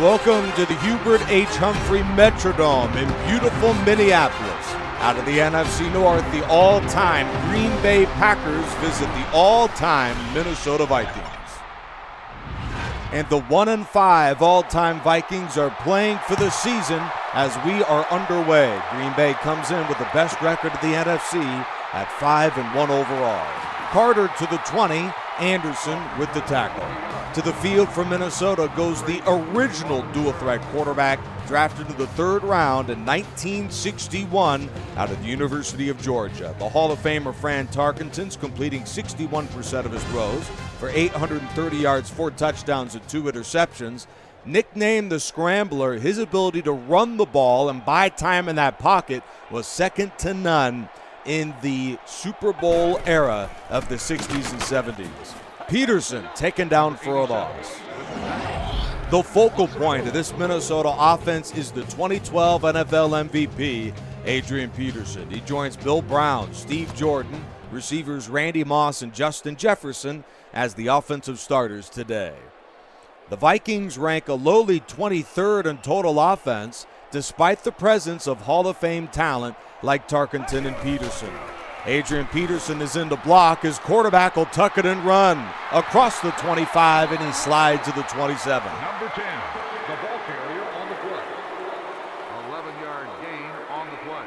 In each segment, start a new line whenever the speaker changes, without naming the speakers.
Welcome to the Hubert H. Humphrey Metrodome in beautiful Minneapolis. Out of the NFC North, the all-time Green Bay Packers visit the all-time Minnesota Vikings. And the 1-5 all-time Vikings are playing for the season as we are underway. Green Bay comes in with the best record of the NFC at 5-1 overall. Carter to the 20, Anderson with the tackle. To the field from Minnesota goes the original dual-threat quarterback drafted in the third round in 1961 out of the University of Georgia. The Hall of Famer Fran Tarkenton's completing 61% of his throws for 830 yards, 4 touchdowns, and 2 interceptions. Nicknamed the Scrambler, his ability to run the ball and buy time in that pocket was second to none in the Super Bowl era of the 60s and 70s. Peterson taken down for a loss. The focal point of this Minnesota offense is the 2012 NFL MVP, Adrian Peterson. He joins Bill Brown, Steve Jordan, receivers Randy Moss and Justin Jefferson as the offensive starters today. The Vikings rank a lowly 23rd in total offense despite the presence of Hall of Fame talent like Tarkenton and Peterson. Adrian Peterson is in to block. His quarterback will tuck it and run across the 25, and he slides to the 27.
Number 10, the ball carrier on the play. 11-yard gain on the play.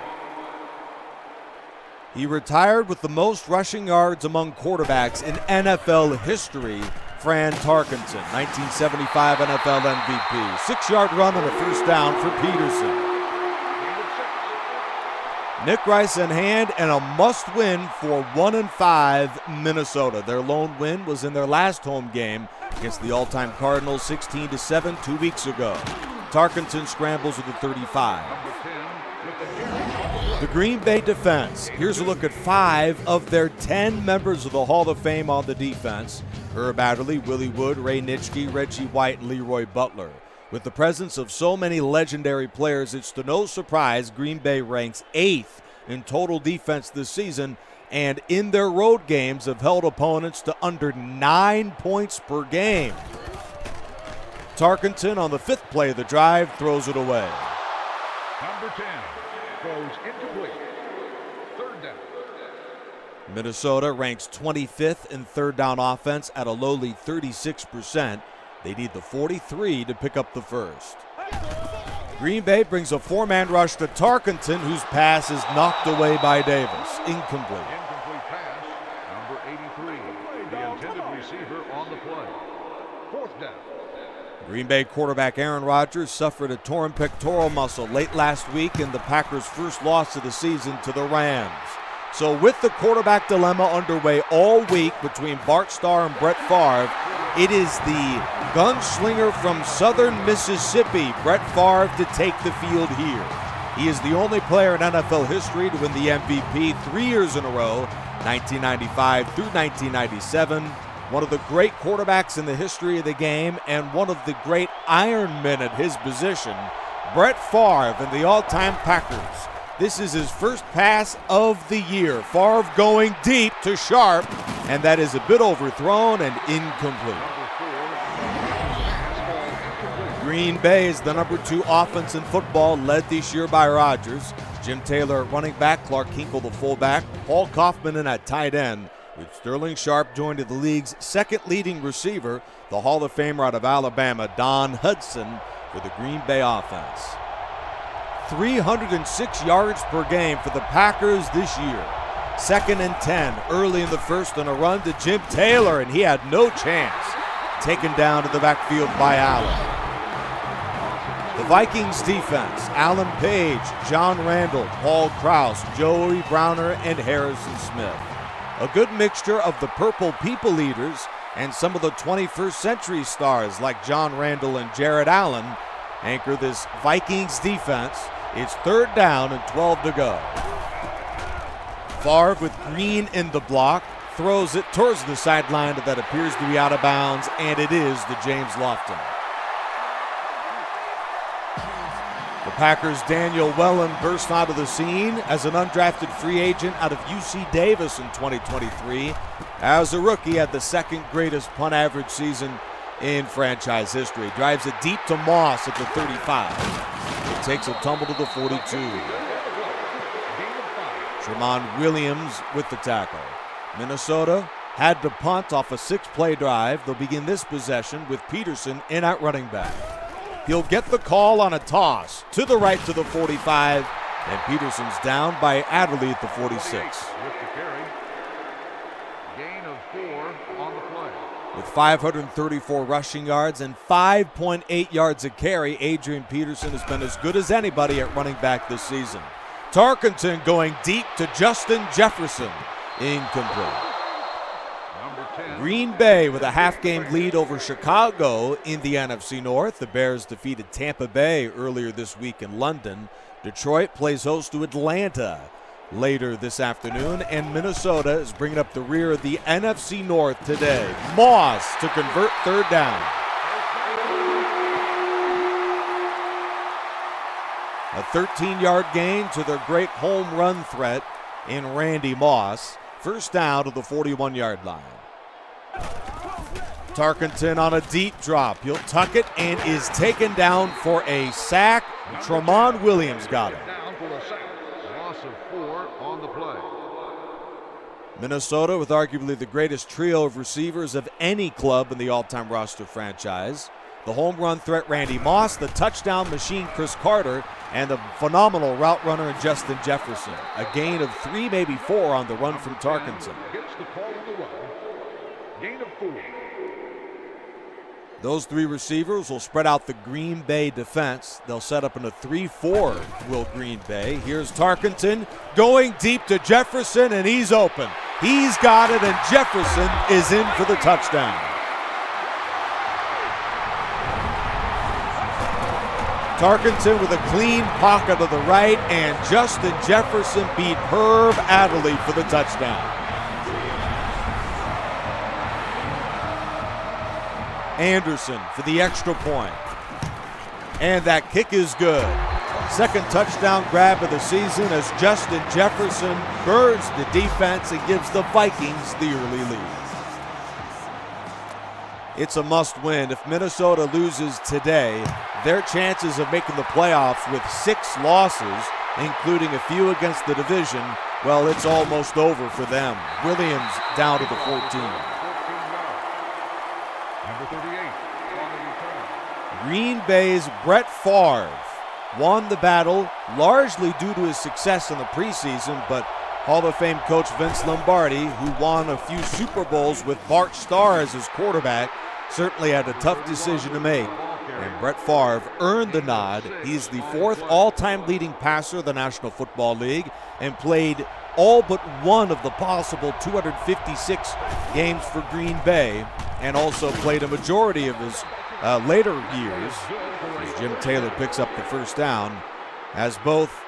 He retired with the most rushing yards among quarterbacks in NFL history, Fran Tarkenton, 1975 NFL MVP. 6-yard run and a first down for Peterson. Nick Rice in hand and a must-win for 1-5 Minnesota. Their lone win was in their last home game against the all-time Cardinals, 16-7 2 weeks ago. Tarkenton scrambles with the 35. The Green Bay defense. Here's a look at 5 of their 10 members of the Hall of Fame on the defense. Herb Adderley, Willie Wood, Ray Nitschke, Reggie White, and Leroy Butler. With the presence of so many legendary players, it's to no surprise Green Bay ranks 8th in total defense this season, and in their road games have held opponents to under 9 points per game. Tarkenton on the 5th play of the drive throws it away.
Number 10 goes incomplete. Third down.
Minnesota ranks 25th in third down offense at a lowly 36%. They need the 43 to pick up the first. Green Bay brings a 4-man rush to Tarkenton, whose pass is knocked away by Davis. Incomplete.
Incomplete pass. Number 83, the intended receiver on the play. Fourth down.
Green Bay quarterback Aaron Rodgers suffered a torn pectoral muscle late last week in the Packers' first loss of the season to the Rams. So with the quarterback dilemma underway all week between Bart Starr and Brett Favre, it is the gunslinger from southern Mississippi, Brett Favre, to take the field here. He is the only player in NFL history to win the MVP 3 years in a row, 1995 through 1997. One of the great quarterbacks in the history of the game and one of the great Ironmen at his position, Brett Favre and the all-time Packers. This is his first pass of the year. Favre going deep to Sharp, and that is a bit overthrown and incomplete. Green Bay is the number 2 offense in football, led this year by Rodgers. Jim Taylor at running back, Clark Kinkle the fullback, Paul Kaufman in at tight end, with Sterling Sharp joined to the league's second leading receiver, the Hall of Famer out of Alabama, Don Hudson, for the Green Bay offense. 306 yards per game for the Packers this year. 2nd and 10 early in the first on a run to Jim Taylor, and he had no chance. Taken down to the backfield by Allen. The Vikings defense, Alan Page, John Randall, Paul Krause, Joey Browner, and Harrison Smith. A good mixture of the Purple People Eaters and some of the 21st century stars like John Randall and Jared Allen anchor this Vikings defense. It's 3rd down and 12 to go. Favre with Green in the block, throws it towards the sideline that appears to be out of bounds, and it is to James Lofton. The Packers' Daniel Wellen burst onto the scene as an undrafted free agent out of UC Davis in 2023. As a rookie, had the 2nd greatest punt average season in franchise history. Drives it deep to Moss at the 35. It takes a tumble to the 42. Tramon Williams with the tackle. Minnesota had to punt off a 6-play drive. They'll begin this possession with Peterson in at running back. He'll get the call on a toss to the right to the 45, and Peterson's down by Adderley at the 46.
With the carry. Gain of 4 on the play.
With 534 rushing yards and 5.8 yards a carry, Adrian Peterson has been as good as anybody at running back this season. Tarkenton going deep to Justin Jefferson. Incomplete. Green Bay with a half-game lead over Chicago in the NFC North. The Bears defeated Tampa Bay earlier this week in London. Detroit plays host to Atlanta later this afternoon, and Minnesota is bringing up the rear of the NFC North today. Moss to convert third down. A 13-yard gain to their great home run threat in Randy Moss. First down to the 41-yard line. Tarkenton on a deep drop. He'll tuck it and is taken down for a sack. Tramon Williams got it.
Loss of 4 on the play.
Minnesota with arguably the greatest trio of receivers of any club in the all-time roster franchise. The home run threat, Randy Moss, the touchdown machine, Chris Carter, and the phenomenal route runner, Justin Jefferson. A gain of 3, maybe 4 on the run from Tarkenton.
Gets the call on the run. Gain of 4.
Those 3 receivers will spread out the Green Bay defense. They'll set up in a 3-4, will Green Bay. Here's Tarkenton going deep to Jefferson, and he's open. He's got it, and Jefferson is in for the touchdown. Tarkenton with a clean pocket to the right, and Justin Jefferson beat Herb Adderley for the touchdown. Anderson for the extra point. And that kick is good. Second touchdown grab of the season as Justin Jefferson burns the defense and gives the Vikings the early lead. It's a must-win. If Minnesota loses today, their chances of making the playoffs with 6 losses, including a few against the division, well, it's almost over for them. Williams down to the 14.
Number 38 on the return.
Green Bay's Brett Favre won the battle largely due to his success in the preseason, but Hall of Fame coach Vince Lombardi, who won a few Super Bowls with Bart Starr as his quarterback, certainly had a tough decision to make. And Brett Favre earned the nod. He's the 4th all-time leading passer of the National Football League and played all but one of the possible 256 games for Green Bay, and also played a majority of his later years, as Jim Taylor picks up the first down, as both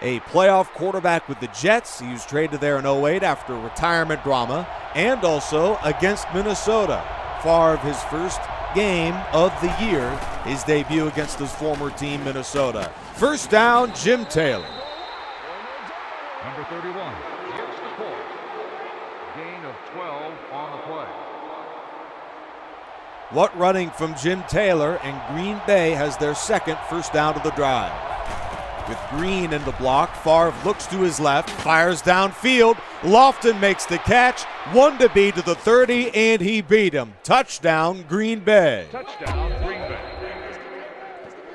a playoff quarterback with the Jets. He was traded there in 08 after retirement drama, and also against Minnesota. Favre, his first game of the year, his debut against his former team, Minnesota. First down, Jim Taylor.
Number 31 gets the call. Gain of 12 on the play.
What running from Jim Taylor, and Green Bay has their second first down of the drive. With Green in the block, Favre looks to his left, fires downfield. Lofton makes the catch, 1 to beat to the 30, and he beat him. Touchdown, Green Bay.
Touchdown, Green Bay.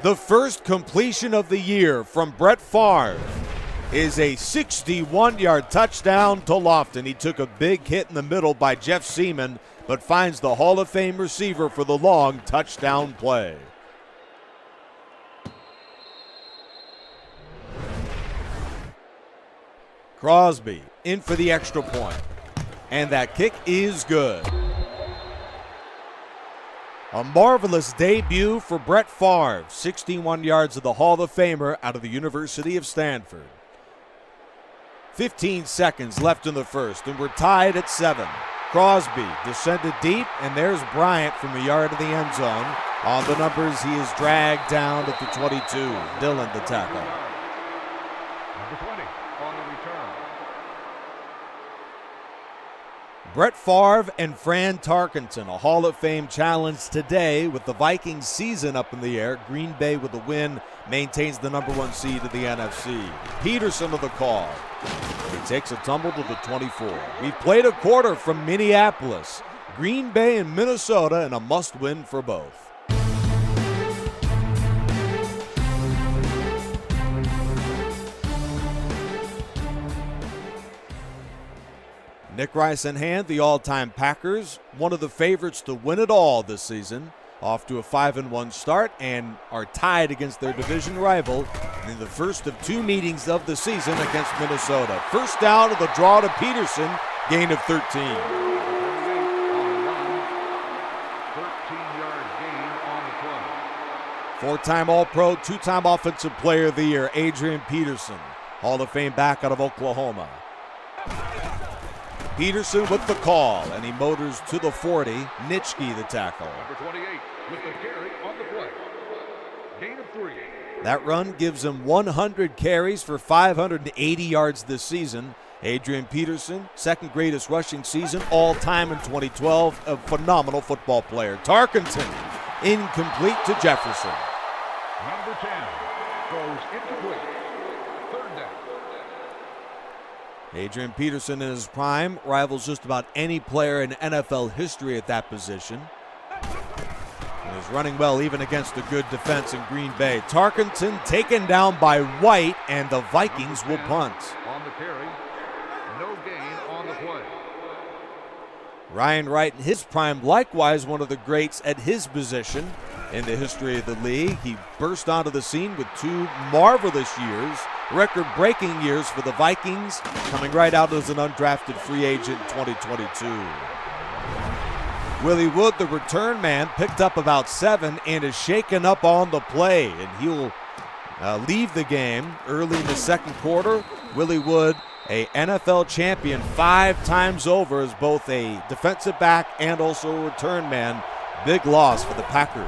The first completion of the year from Brett Favre is a 61-yard touchdown to Lofton. He took a big hit in the middle by Jeff Seaman, but finds the Hall of Fame receiver for the long touchdown play. Crosby in for the extra point, and that kick is good. A marvelous debut for Brett Favre, 61 yards of the Hall of Famer out of the University of Stanford. 15 seconds left in the first, and we're tied at 7. Crosby descended deep, and there's Bryant from a yard of the end zone. On the numbers, he is dragged down at the 22. Dillon the tackle.
Number 20 on the return.
Brett Favre and Fran Tarkenton, a Hall of Fame challenge today with the Vikings season up in the air. Green Bay with a win maintains the #1 seed in the NFC. Peterson to the call. He takes a tumble to the 24. We've played a quarter from Minneapolis. Green Bay and Minnesota, and a must-win for both. Nick Rice in hand, the all-time Packers, one of the favorites to win it all this season, off to a 5-1 start and are tied against their division rival in the first of 2 meetings of the season against Minnesota. First down to the draw to Peterson, gain of 13.
13-yard gain on the play.
4-time All-Pro, 2-time Offensive Player of the Year, Adrian Peterson, Hall of Fame back out of Oklahoma. Peterson with the call, and he motors to the 40. Nitschke the tackle.
Number 28 with the carry on the play. Gain of 3.
That run gives him 100 carries for 580 yards this season. Adrian Peterson, second greatest rushing season all time in 2012. A phenomenal football player. Tarkenton, incomplete to Jefferson.
Number 10 throws incomplete. Third down.
Adrian Peterson in his prime rivals just about any player in NFL history at that position. And is running well even against a good defense in Green Bay. Tarkenton taken down by White, and the Vikings will punt.
On the carry, no gain on the play.
Ryan Wright in his prime, likewise one of the greats at his position in the history of the league. He burst onto the scene with 2 marvelous years, record-breaking years for the Vikings, coming right out as an undrafted free agent in 2022. Willie Wood, the return man, picked up about 7 and is shaken up on the play, and he'll leave the game early in the second quarter. Willie Wood, a NFL champion 5 times over as both a defensive back and also a return man. Big loss for the Packers.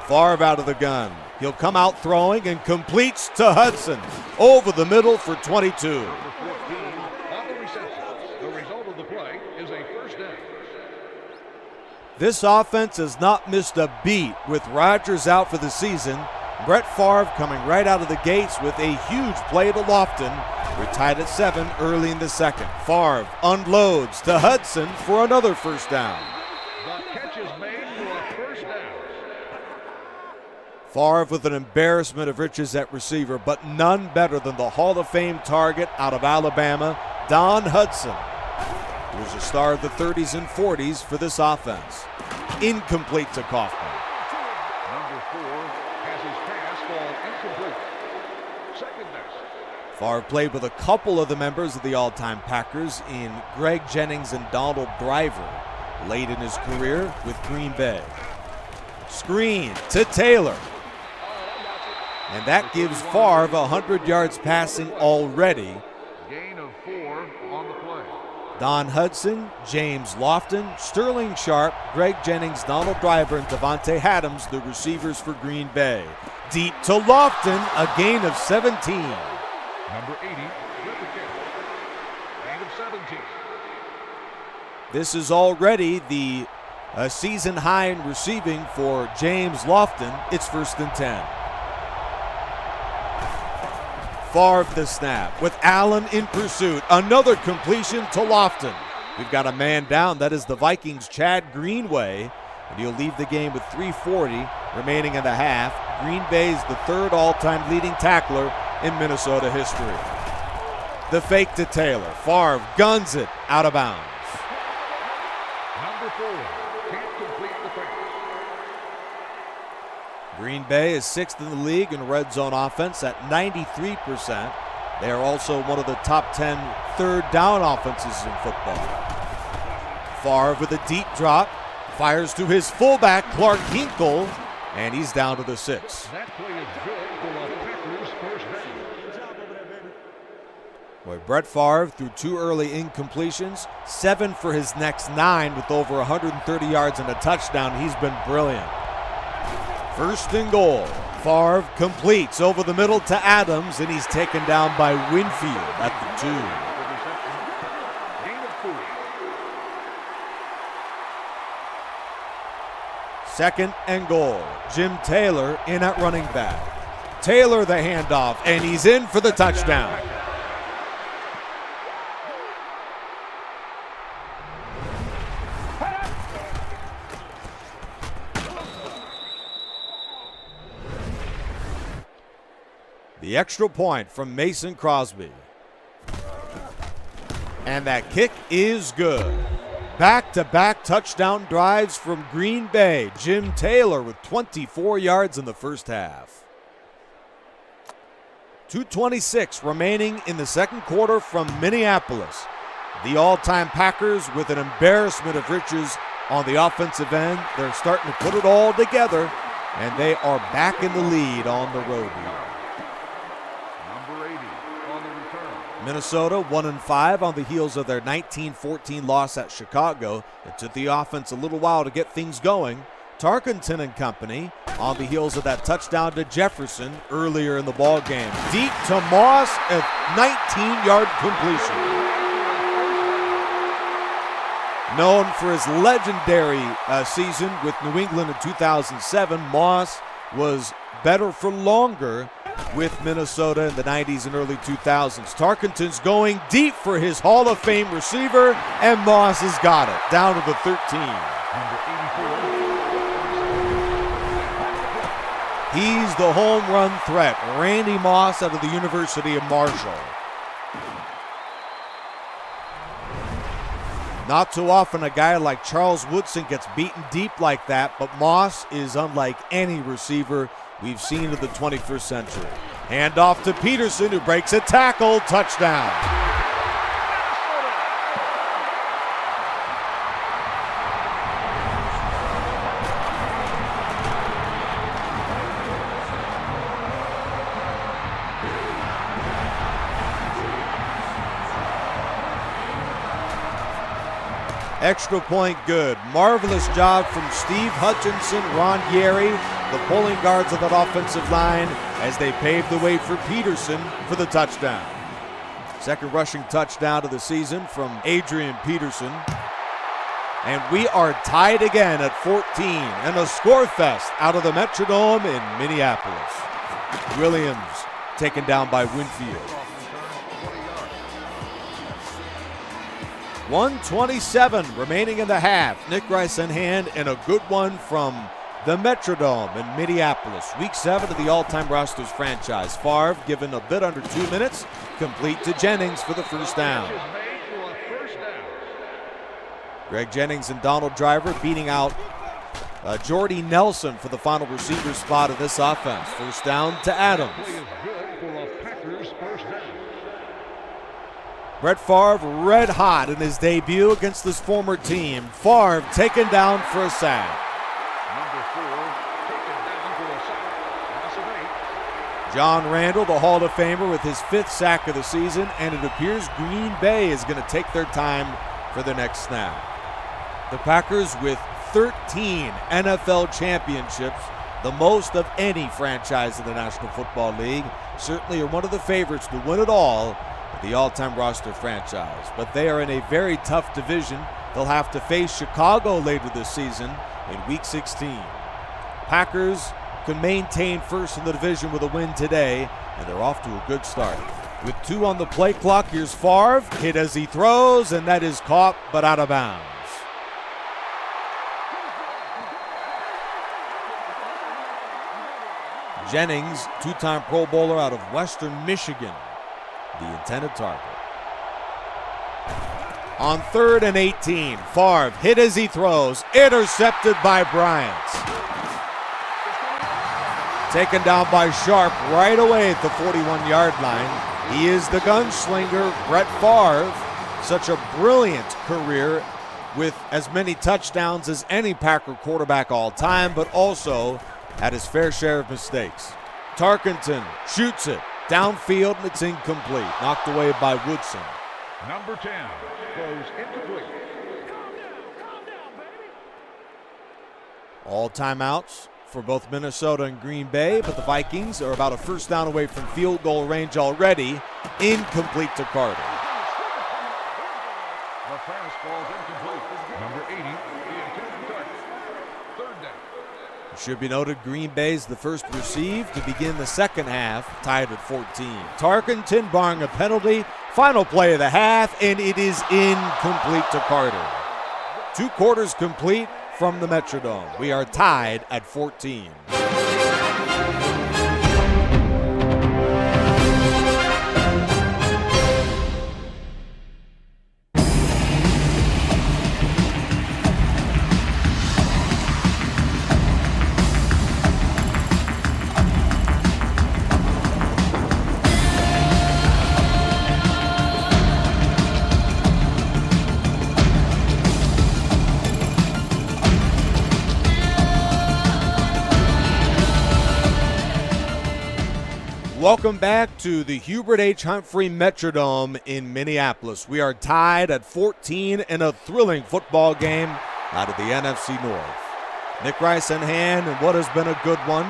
Favre out of the gun. He'll come out throwing and completes to Hudson. Over the middle for 22.
Number 14 on the reception. The result of the play is a first down.
This offense has not missed a beat with Rodgers out for the season. Brett Favre coming right out of the gates with a huge play to Lofton. We're tied at 7 early in the second. Favre unloads to Hudson for another first down.
The catch is made for a first down.
Favre with an embarrassment of riches at receiver, but none better than the Hall of Fame target out of Alabama, Don Hudson, who was a star of the 30s and 40s for this offense. Incomplete to Kaufman.
Number 4 has his pass fall incomplete. Second down.
Favre played with a couple of the members of the all-time Packers in Greg Jennings and Donald Driver late in his career with Green Bay. Screen to Taylor. And that gives Favre 100 yards passing already.
Gain of 4 on the play.
Don Hudson, James Lofton, Sterling Sharp, Greg Jennings, Donald Driver, and Devontae Adams, the receivers for Green Bay. Deep to Lofton, a gain of 17.
Number 80 with the catch. Gain of 17.
This is already the season high in receiving for James Lofton. It's 1st and 10. Favre the snap with Allen in pursuit. Another completion to Lofton. We've got a man down. That is the Vikings' Chad Greenway. And he'll leave the game with 3:40 remaining in the half. Green Bay's the 3rd all-time leading tackler in Minnesota history. The fake to Taylor. Favre guns it out of bounds.
Number 4 can't complete the pass.
Green Bay is 6th in the league in red zone offense at 93%. They are also one of the top 10 third down offenses in football. Favre with a deep drop, fires to his fullback, Clark Hinkle, and he's down to the 6.
That play is good for the Packers' first down.
Boy, Brett Favre threw 2 early incompletions, 7 for his next 9 with over 130 yards and a touchdown. He's been brilliant. 1st and goal. Favre completes over the middle to Adams, and he's taken down by Winfield at the 2. Second and goal. Jim Taylor in at running back. Taylor the handoff, and he's in for the touchdown. The extra point from Mason Crosby. And that kick is good. Back-to-back touchdown drives from Green Bay. Jim Taylor with 24 yards in the first half. 2:26 remaining in the second quarter from Minneapolis. The all-time Packers with an embarrassment of riches on the offensive end. They're starting to put it all together, and they are back in the lead on the road here. Minnesota 1-5 on the heels of their 19-14 loss at Chicago. It took the offense a little while to get things going. Tarkenton and company on the heels of that touchdown to Jefferson earlier in the ball game. Deep to Moss, a 19-yard completion. Known for his legendary season with New England in 2007, Moss was better for longer with Minnesota in the 90s and early 2000s. Tarkenton's going deep for his Hall of Fame receiver, and Moss has got it, down to the 13. He's the home run threat, Randy Moss out of the University of Marshall. Not too often a guy like Charles Woodson gets beaten deep like that, but Moss is unlike any receiver we've seen in the 21st century. Handoff to Peterson, who breaks a tackle. Touchdown. Extra point good. Marvelous job from Steve Hutchinson, Ron Yeri, the pulling guards of that offensive line as they paved the way for Peterson for the touchdown. Second rushing touchdown of the season from Adrian Peterson. And we are tied again at 14 and a score fest out of the Metrodome in Minneapolis. Williams taken down by Winfield. 1:27 remaining in the half. Nick Rice in hand, and a good one from the Metrodome in Minneapolis. Week 7 of the all-time rosters franchise. Favre given a bit under 2 minutes, complete to Jennings for the first down. Greg Jennings and Donald Driver beating out Jordy Nelson for the final receiver spot of this offense. First down to Adams. Brett Favre red hot in his debut against his former team. Favre taken down for a sack. John Randall, the Hall of Famer, with his 5th sack of the season, and it appears Green Bay is going to take their time for the next snap. The Packers with 13 NFL championships, the most of any franchise in the National Football League, certainly are one of the favorites to win it all, the all-time roster franchise. But they are in a very tough division. They'll have to face Chicago later this season in Week 16. Packers can maintain first in the division with a win today, and they're off to a good start. With 2 on the play clock, here's Favre, hit as he throws, and that is caught but out of bounds. Jennings, 2-time Pro Bowler out of Western Michigan, the intended target. On 3rd and 18, Favre hit as he throws, intercepted by Bryant. Taken down by Sharp right away at the 41-yard line. He is the gunslinger, Brett Favre. Such a brilliant career with as many touchdowns as any Packer quarterback all time, but also had his fair share of mistakes. Tarkenton shoots it downfield, and it's incomplete. Knocked away by Woodson.
Number 10 goes incomplete.
All timeouts for both Minnesota and Green Bay, but the Vikings are about a first down away from field goal range already. Incomplete to Carter.
The pass falls incomplete. Number 80, the intended target. 3rd down.
Should be noted Green Bay's the first receive to begin the second half, tied at 14. Tarkenton barring a penalty. Final play of the half, and it is incomplete to Carter. 2 quarters complete from the Metrodome. We are tied at 14. Welcome back to the Hubert H. Humphrey Metrodome in Minneapolis. We are tied at 14 in a thrilling football game out of the NFC North. Nick Rice in hand, and what has been a good one.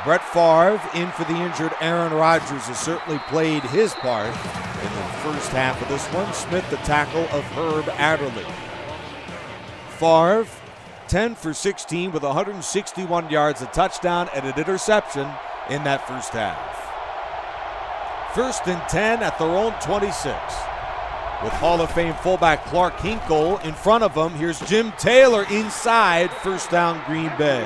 Brett Favre in for the injured Aaron Rodgers has certainly played his part in the first half of this one. Smith, the tackle of Herb Adderley. Favre, 10 for 16 with 161 yards, a touchdown, and an interception in that first half. 1st and 10 at their own 26. With Hall of Fame fullback Clark Hinkle in front of him, here's Jim Taylor inside, first down Green Bay.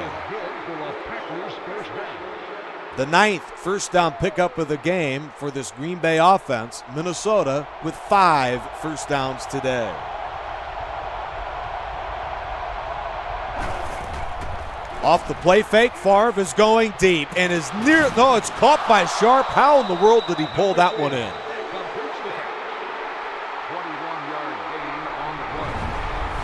The 9th first down pickup of the game for this Green Bay offense. Minnesota with 5 first downs today. Off the play fake, Favre is going deep and is near, no, it's caught by Sharp. How in the world did he pull that one in?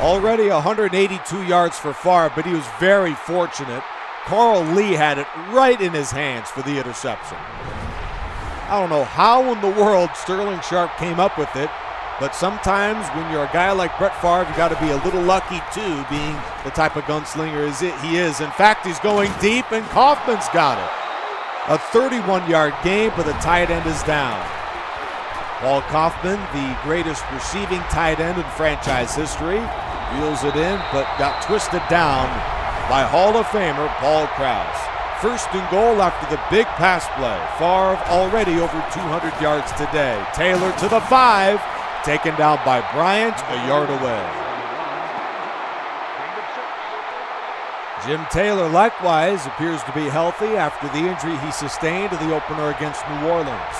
Already 182 yards for Favre, but he was very fortunate. Carl Lee had it right in his hands for the interception. I don't know how in the world Sterling Sharp came up with it, but sometimes when you're a guy like Brett Favre, you got to be a little lucky too, being the type of gunslinger he is. In fact, he's going deep, and Kaufman's got it. A 31-yard gain, but the tight end is down. Paul Kaufman, the greatest receiving tight end in franchise history, reels it in, but got twisted down by Hall of Famer Paul Krause. 1st and goal after the big pass play. Favre already over 200 yards today. Taylor to the 5. Taken down by Bryant, a yard away. Jim Taylor likewise appears to be healthy after the injury he sustained in the opener against New Orleans.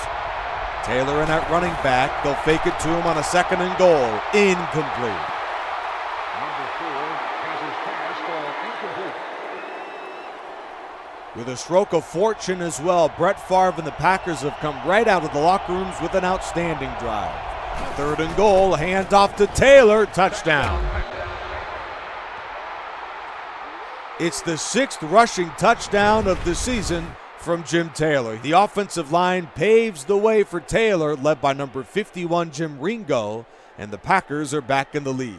Taylor in at running back. They'll fake it to him on a 2nd and goal. Incomplete.
Number 4 has his pass ball incomplete.
With a stroke of fortune as well, Brett Favre and the Packers have come right out of the locker rooms with an outstanding drive. 3rd and goal, handoff to Taylor, touchdown. It's the 6th rushing touchdown of the season from Jim Taylor. The offensive line paves the way for Taylor, led by number 51 Jim Ringo, and the Packers are back in the lead.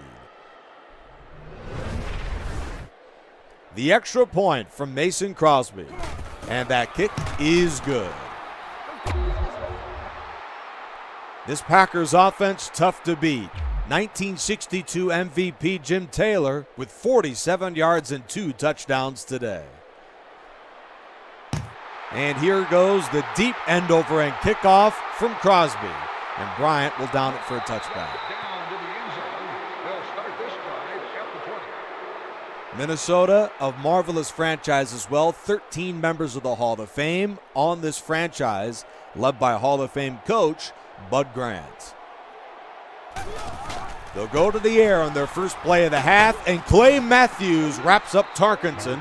The extra point from Mason Crosby, and that kick is good. This Packers offense tough to beat. 1962 MVP Jim Taylor with 47 yards and 2 touchdowns today. And here goes the deep end over end kickoff from Crosby. And Bryant will down it for a touchback. Minnesota, a marvelous franchise as well. 13 members of the Hall of Fame on this franchise, led by Hall of Fame coach Bud Grant. They'll go to the air on their first play of the half, and Clay Matthews wraps up Tarkenton.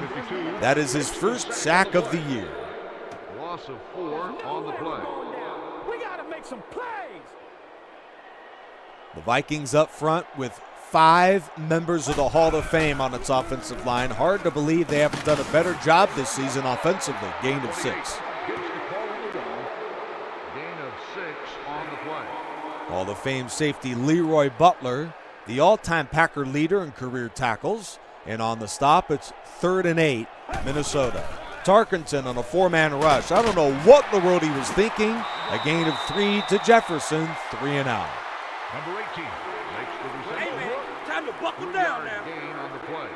That is his first sack of the year.
Loss of 4 on the play.
We got to make some plays.
The Vikings up front with 5 members of the Hall of Fame on its offensive line. Hard to believe they haven't done a better job this season offensively. Gain of 6. Hall of Fame safety Leroy Butler, the all-time Packer leader in career tackles. And on the stop, it's 3rd and 8, Minnesota. Tarkenton on a 4-man rush. I don't know what in the world he was thinking. A gain of 3 to Jefferson, 3 and out.
Number 18 makes the reception.
Hey man, time to buckle down now.
Gain on the play.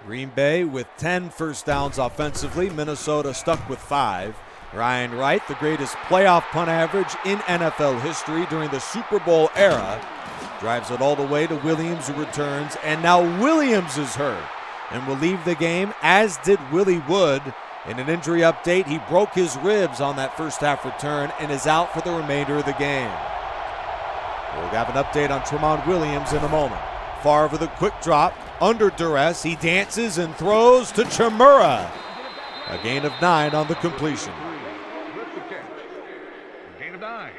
Green Bay with 10 first downs offensively. Minnesota stuck with 5. Ryan Wright, the greatest playoff punt average in NFL history during the Super Bowl era, drives it all the way to Williams, who returns, and now Williams is hurt and will leave the game, as did Willie Wood. In an injury update, he broke his ribs on that first half return and is out for the remainder of the game. We'll have an update on Tramon Williams in a moment. Favre with a quick drop, under duress, he dances and throws to Chimura. A gain of 9 on the completion.
Gain of 9.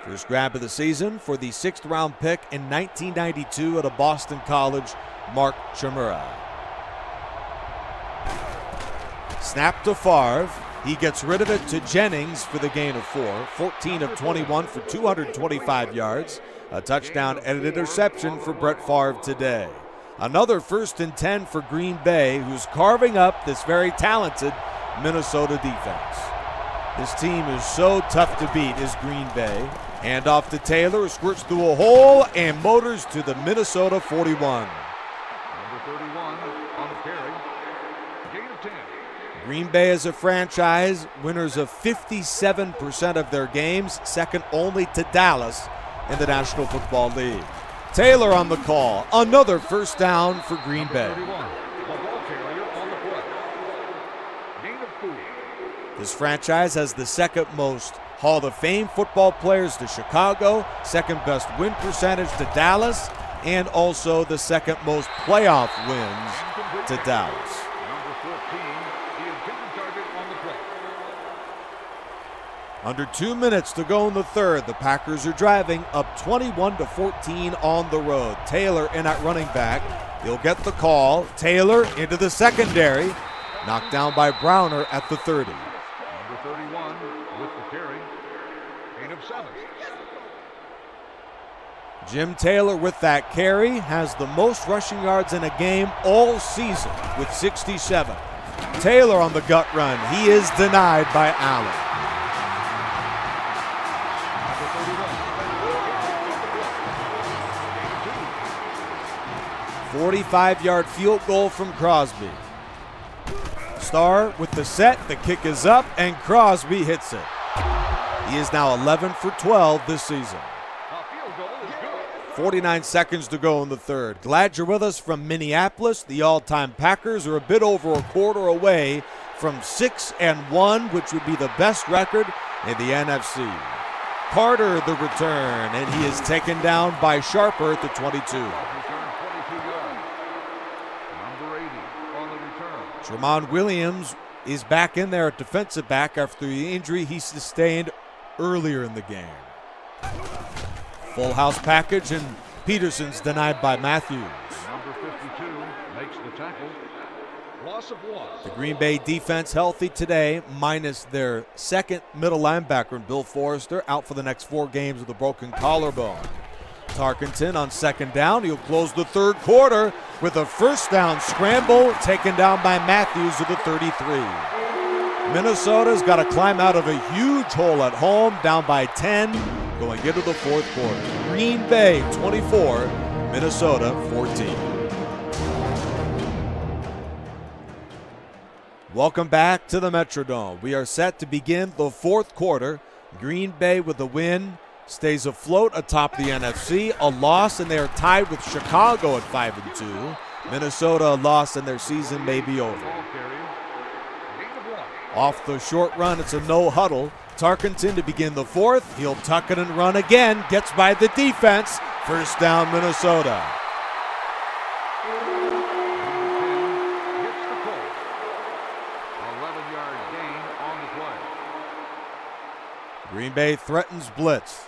First grab of the season for the 6th round pick in 1992 out of Boston College, Mark Chimura. Snap to Favre. He gets rid of it to Jennings for the gain of 4. 14 of 21 for 225 yards. A touchdown and an interception for Brett Favre today. Another 1st and 10 for Green Bay, who's carving up this very talented Minnesota defense. This team is so tough to beat, is Green Bay. Hand off to Taylor, who squirts through a hole and motors to the Minnesota 41.
Number 31 on the carry. Gain of 10.
Green Bay as a franchise, winners of 57% of their games, second only to Dallas in the National Football League. Taylor on the call, another first down for Green Bay.
31. The ball carrier on the play. Gain of 4.
This franchise has the second most Hall of Fame football players to Chicago, second best win percentage to Dallas, and also the second most playoff wins to Dallas.
Number 14, the intended target on the play.
Under 2 minutes to go in the third. The Packers are driving up 21-14 on the road. Taylor in at running back. He'll get the call. Taylor into the secondary. Knocked down by Browner at the 30.
Number 31 with the carry. Gain of 7.
Jim Taylor with that carry has the most rushing yards in a game all season with 67. Taylor on the gut run. He is denied by Allen. 45-yard field goal from Crosby. Starr with the set, the kick is up, and Crosby hits it. He is now 11 for 12 this season. 49 seconds to go in the third. Glad you're with us from Minneapolis. The all-time Packers are a bit over a quarter away from 6-1, which would be the best record in the NFC. Carter the return, and he is taken down by Sharper at the 22. Tramon Williams is back in there at defensive back after the injury he sustained earlier in the game. Full house package, and Peterson's denied by Matthews.
Number 52 makes the tackle. Loss of 1.
The Green Bay defense healthy today, minus their second middle linebacker, Bill Forrester, out for the next 4 games with a broken collarbone. Tarkenton on second down. He'll close the third quarter with a first down scramble taken down by Matthews at the 33. Minnesota's got to climb out of a huge hole at home, down by 10, going into the fourth quarter. Green Bay 24, Minnesota 14. Welcome back to the Metrodome. We are set to begin the fourth quarter. Green Bay with the win stays afloat atop the NFC. A loss, and they are tied with Chicago at 5-2. Minnesota a loss, and their season may be over. Off the short run, it's a no huddle. Tarkenton to begin the fourth. He'll tuck it and run again. Gets by the defense. First down, Minnesota. Green Bay threatens blitz.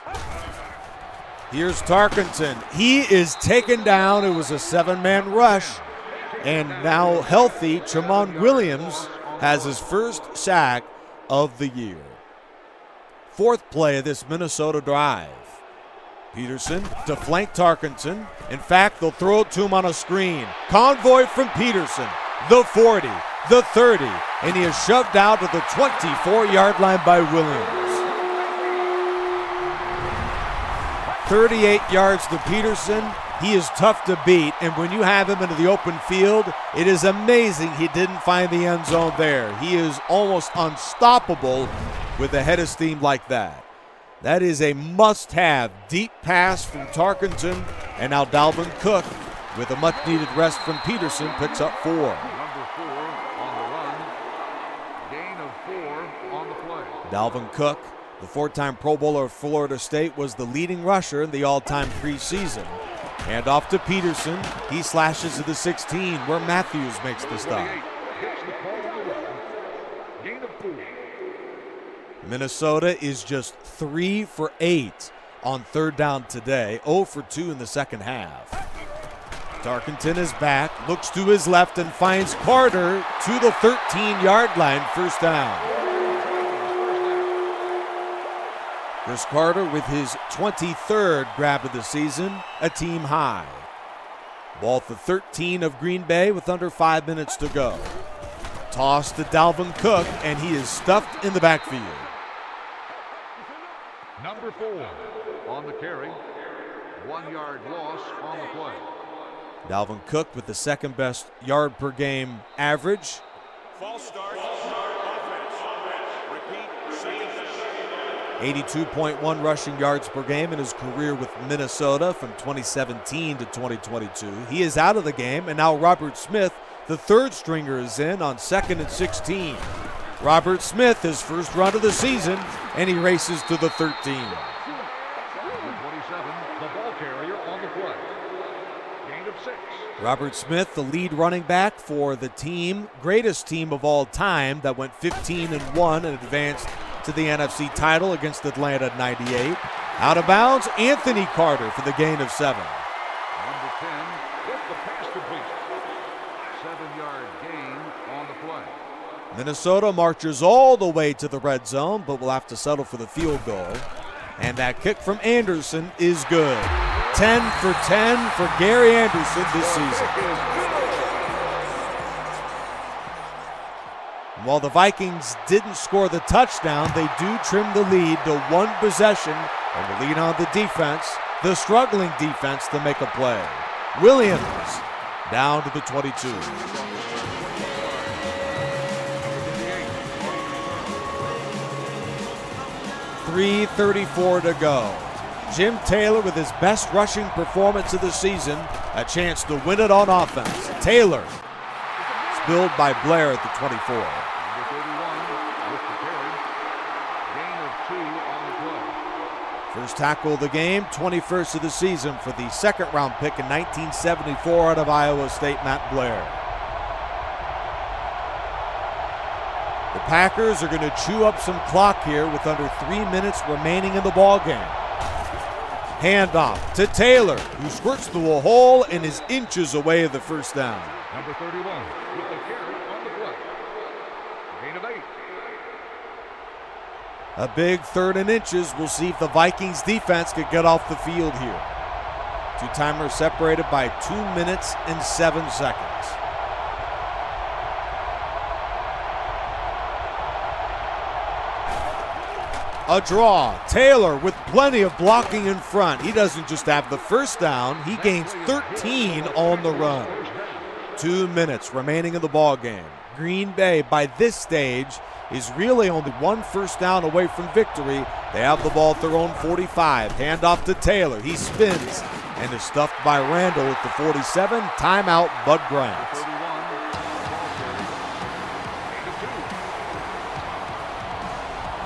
Here's Tarkenton. He is taken down. It was a 7-man rush. And now healthy, Tramon Williams has his first sack of the year. Fourth play of this Minnesota drive. Peterson to flank Tarkenton. In fact, they'll throw it to him on a screen. Convoy from Peterson. The 40, the 30, and he is shoved out to the 24-yard line by Williams. 38 yards to Peterson, He is tough to beat, and when you have him into the open field, it is amazing he didn't find the end zone there. He is almost unstoppable with a head of steam like that. That is a must-have deep pass from Tarkenton, and now Dalvin Cook, with a much-needed rest from Peterson, picks up 4.
Number 4 on the run. Gain of 4 on the play.
Dalvin Cook, the 4-time Pro Bowler of Florida State, was the leading rusher in the all-time preseason. And off to Peterson. He slashes to the 16, where Matthews makes the stop.
Gets the call on the run. Gain of 4.
Minnesota is just 3 for 8 on third down today, 0 for 2 in the second half. Tarkenton is back, looks to his left and finds Carter to the 13-yard line, first down. Chris Carter with his 23rd grab of the season, a team high. Ball at the 13 of Green Bay with under 5 minutes to go. Toss to Dalvin Cook, and he is stuffed in the backfield.
Number 4 on the carry. 1-yard loss on the play.
Dalvin Cook with the second best yard per game average.
False start. Offense. Repeat. Second.
82.1 rushing yards per game in his career with Minnesota from 2017 to 2022. He is out of the game, and now Robert Smith, the third stringer, is in on 2nd and 16. Robert Smith, his first run of the season, and he races to the 13.
Number 27, the ball carrier on the play. Gain of 6.
Robert Smith, the lead running back for the team, greatest team of all time, that went 15-1 and advanced to the NFC title against Atlanta in '98. Out of bounds, Anthony Carter for the gain of 7.
Number 10 with the pass completion. 7-yard gain on the play.
Minnesota marches all the way to the red zone, but will have to settle for the field goal. And that kick from Anderson is good. 10 for 10 for Gary Anderson this season. While the Vikings didn't score the touchdown, they do trim the lead to 1 possession and will lean on the defense, the struggling defense, to make a play. Williams down to the 22. 3:34 to go. Jim Taylor with his best rushing performance of the season, a chance to win it on offense. Taylor spilled by Blair at the 24.
Number 31 with the carry. Gain of 2 on the play.
First tackle of the game, 21st of the season for the second-round pick in 1974 out of Iowa State, Matt Blair. The Packers are going to chew up some clock here with under 3 minutes remaining in the ballgame. Handoff to Taylor, who squirts through a hole and is inches away of the first down.
Number 31 with the carry on the play. Gain of 8.
A big 3rd and inches. We'll see if the Vikings defense could get off the field here. Two-timer separated by 2 minutes and 7 seconds. A draw. Taylor with plenty of blocking in front. He doesn't just have the first down, he gains 13 on the run. 2 minutes remaining in the ball game. Green Bay, by this stage, is really only 1 first down away from victory. They have the ball at their own 45. Handoff to Taylor. He spins and is stuffed by Randall at the 47. Timeout, Bud Bryant.
31.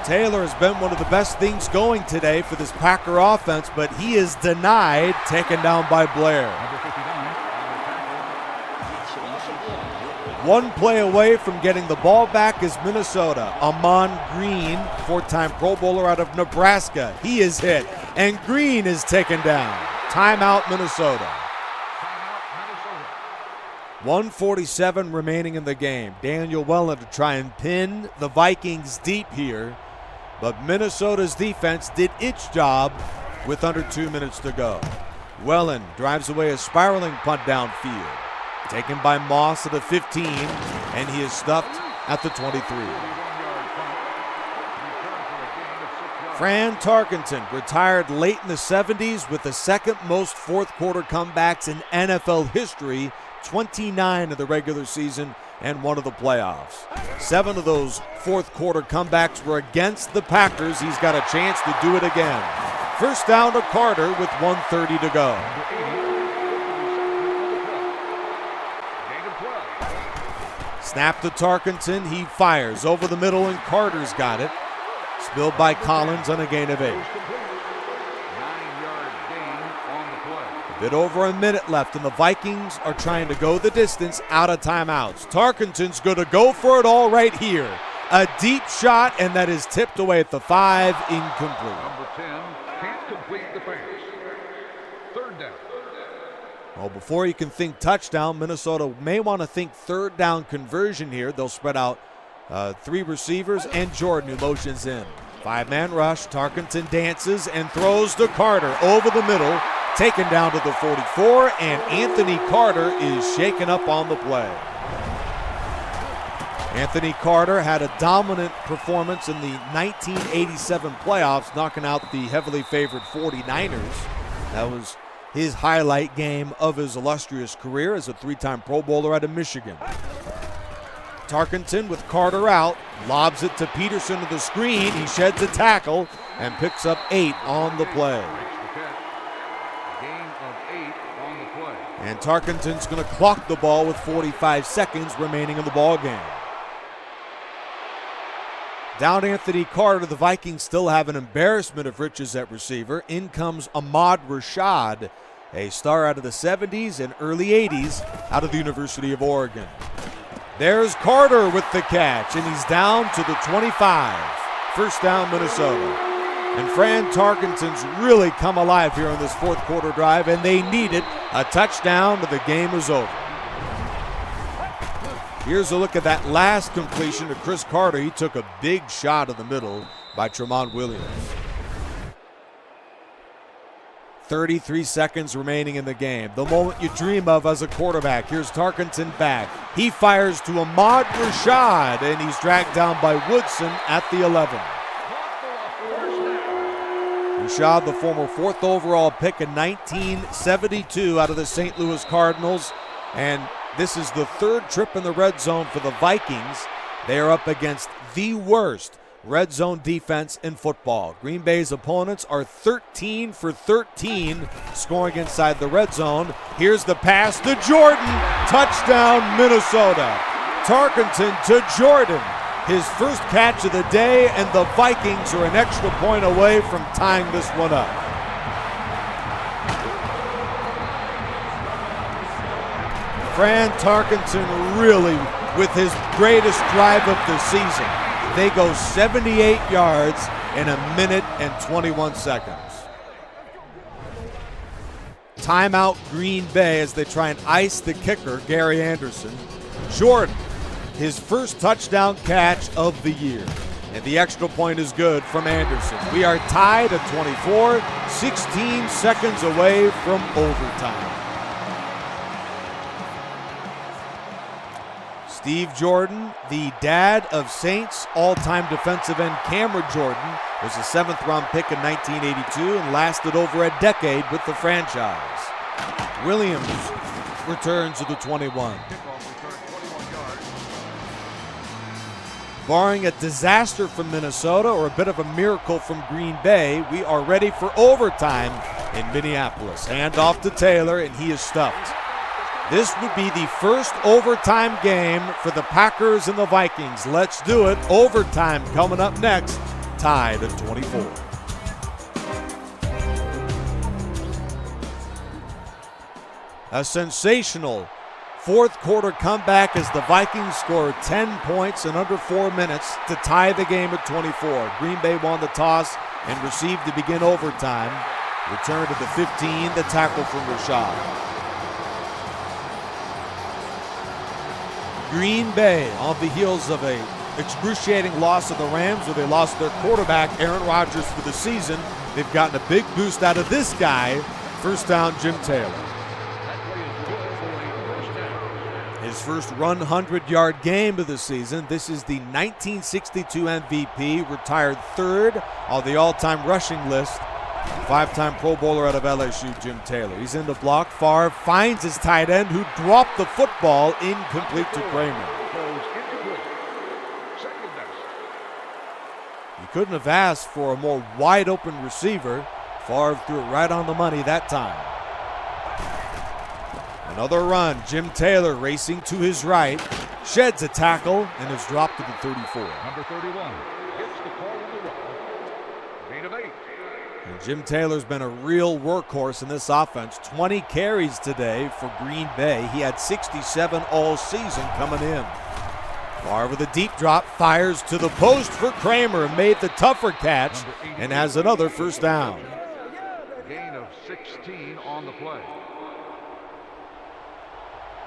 Taylor has been one of the best things going today for this Packer offense, but he is denied, taken down by Blair.
Number 59 on the tackle.
1 play away from getting the ball back is Minnesota. Amon Green, 4-time Pro Bowler out of Nebraska. He is hit, and Green is taken down. Timeout, Minnesota. 1:47 remaining in the game. Daniel Wellen to try and pin the Vikings deep here, but Minnesota's defense did its job with under 2 minutes to go. Wellen drives away a spiraling punt downfield. Taken by Moss at the 15, and he is stuffed at the 23. Fran Tarkenton retired late in the 70s with the second most fourth quarter comebacks in NFL history, 29 of the regular season and 1 of the playoffs. 7 of those fourth quarter comebacks were against the Packers. He's got a chance to do it again. First down to Carter with 1:30 to go. Snap to Tarkenton. He fires over the middle, and Carter's got it. Spilled by Collins on a gain of 8.
9-yard gain on the play.
A bit over a minute left, and the Vikings are trying to go the distance out of timeouts. Tarkenton's going to go for it all right here. A deep shot, and that is tipped away at the 5, incomplete.
Number 10 can't complete the pass. Third down.
Well, before you can think touchdown, Minnesota may want to think third down conversion here. They'll spread out 3 receivers and Jordan, who motions in. 5-man rush. Tarkenton dances and throws to Carter over the middle. Taken down to the 44, and Anthony Carter is shaken up on the play. Anthony Carter had a dominant performance in the 1987 playoffs, knocking out the heavily favored 49ers. That was his highlight game of his illustrious career as a 3-time Pro Bowler out of Michigan. Tarkenton with Carter out, lobs it to Peterson to the screen. He sheds a tackle and picks up 8 on the play.
Gain of 8 on the play.
And Tarkenton's going to clock the ball with 45 seconds remaining in the ball game. Down Anthony Carter, the Vikings still have an embarrassment of riches at receiver. In comes Ahmad Rashad, a star out of the 70s and early 80s out of the University of Oregon. There's Carter with the catch, and he's down to the 25. First down, Minnesota. And Fran Tarkenton's really come alive here on this fourth quarter drive, and they need it. A touchdown, but the game is over. Here's a look at that last completion to Chris Carter. He took a big shot in the middle by Tramon Williams. 33 seconds remaining in the game. The moment you dream of as a quarterback. Here's Tarkenton back. He fires to Ahmad Rashad, and he's dragged down by Woodson at the 11. Rashad, the former 4th overall pick in 1972 out of the St. Louis Cardinals, and this is the 3rd trip in the red zone for the Vikings. They are up against the worst red zone defense in football. Green Bay's opponents are 13 for 13 scoring inside the red zone. Here's the pass to Jordan. Touchdown, Minnesota. Tarkenton to Jordan. His first catch of the day, and the Vikings are an extra point away from tying this one up. Fran Tarkenton really with his greatest drive of the season. They go 78 yards in 1 minute and 21 seconds. Timeout Green Bay as they try and ice the kicker, Gary Anderson. Jordan, his first touchdown catch of the year. And the extra point is good from Anderson. We are tied at 24, 16 seconds away from overtime. Steve Jordan, the dad of Saints all-time defensive end Cameron Jordan, was a 7th-round pick in 1982 and lasted over a decade with the franchise. Williams returns to the 21. Barring a disaster from Minnesota or a bit of a miracle from Green Bay, we are ready for overtime in Minneapolis. Hand off to Taylor, and he is stuffed. This would be the first overtime game for the Packers and the Vikings. Let's do it. Overtime coming up next, tied at 24. A sensational fourth quarter comeback as the Vikings score 10 points in under 4 minutes to tie the game at 24. Green Bay won the toss and received to begin overtime. Return to the 15, the tackle from Rashad. Green Bay on the heels of a excruciating loss of the Rams where they lost their quarterback, Aaron Rodgers, for the season. They've gotten a big boost out of this guy. First down, Jim Taylor. His first run 100-yard game of the season. This is the 1962 MVP, retired third on the all-time rushing list. Five-time Pro Bowler out of LSU, Jim Taylor. He's in the block. Favre finds his tight end, who dropped the football, incomplete to Kramer. You couldn't have asked for a more wide-open receiver. Favre threw it right on the money that time. Another run. Jim Taylor racing to his right, sheds a tackle, and is dropped to the 34.
Number 31 gets the call on the run. Gain of 8.
And Jim Taylor's been a real workhorse in this offense. 20 carries today for Green Bay. He had 67 all season coming in. Favre with a deep drop, fires to the post for Kramer, made the tougher catch, and has another first down.
Gain of 16 on the play.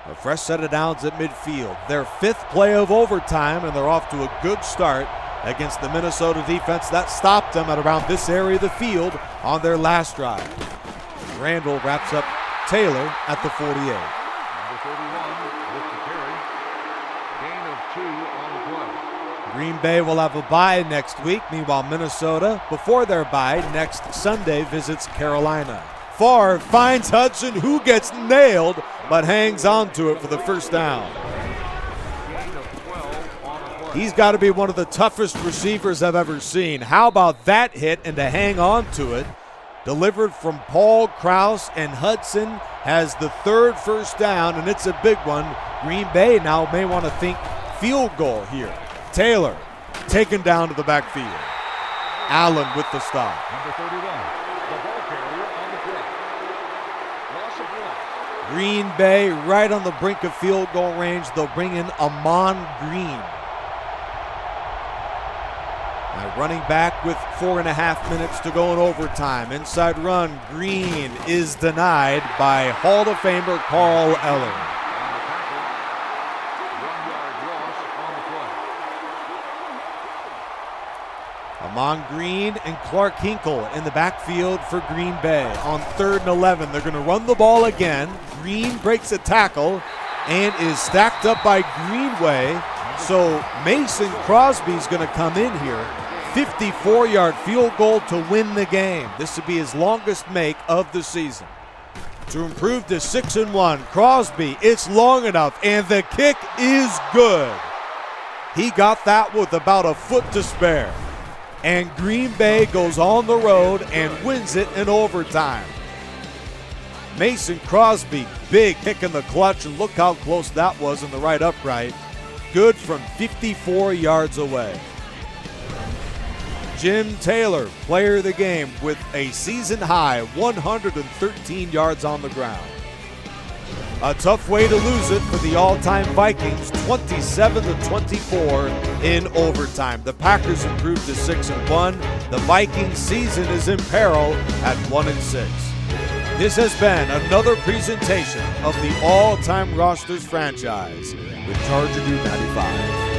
A fresh set of downs at midfield. Their fifth play of overtime, and they're off to a good start against the Minnesota defense that stopped them at around this area of the field on their last drive. Randall wraps up Taylor at the 48.
Number 31 with the carry. Gain of 2 on the play.
Green Bay will have a bye next week. Meanwhile, Minnesota, before their bye, next Sunday visits Carolina. Favre finds Hudson, who gets nailed, but hangs on to it for the first down.
Gain of 12 on the play.
He's got to be one of the toughest receivers I've ever seen. How about that hit and to hang on to it? Delivered from Paul Krause, and Hudson has the third first down, and it's a big one. Green Bay now may want to think field goal here. Taylor taken down to the backfield. Allen with the stop.
Number 31, the ball carrier on the play. Loss of 1.
Green Bay right on the brink of field goal range. They'll bring in Amon Green. Now running back with 4.5 minutes to go in overtime. Inside run, Green is denied by Hall of Famer Carl Eller. Amon Green and Clark Hinkle in the backfield for Green Bay. On 3rd and 11, they're going to run the ball again. Green breaks a tackle and is stacked up by Greenway. So Mason Crosby's going to come in here. 54-yard field goal to win the game. This would be his longest make of the season. To improve to 6-1, Crosby, it's long enough, and the kick is good. He got that with about a foot to spare. And Green Bay goes on the road and wins it in overtime. Mason Crosby, big kick in the clutch, and look how close that was in the right upright. Good from 54 yards away. Jim Taylor, player of the game, with a season-high 113 yards on the ground. A tough way to lose it for the all-time Vikings, 27-24 in overtime. The Packers improved to 6-1. The Vikings season is in peril at 1-6. This has been another presentation of the All-Time Rosters franchise with Charger Dude 95.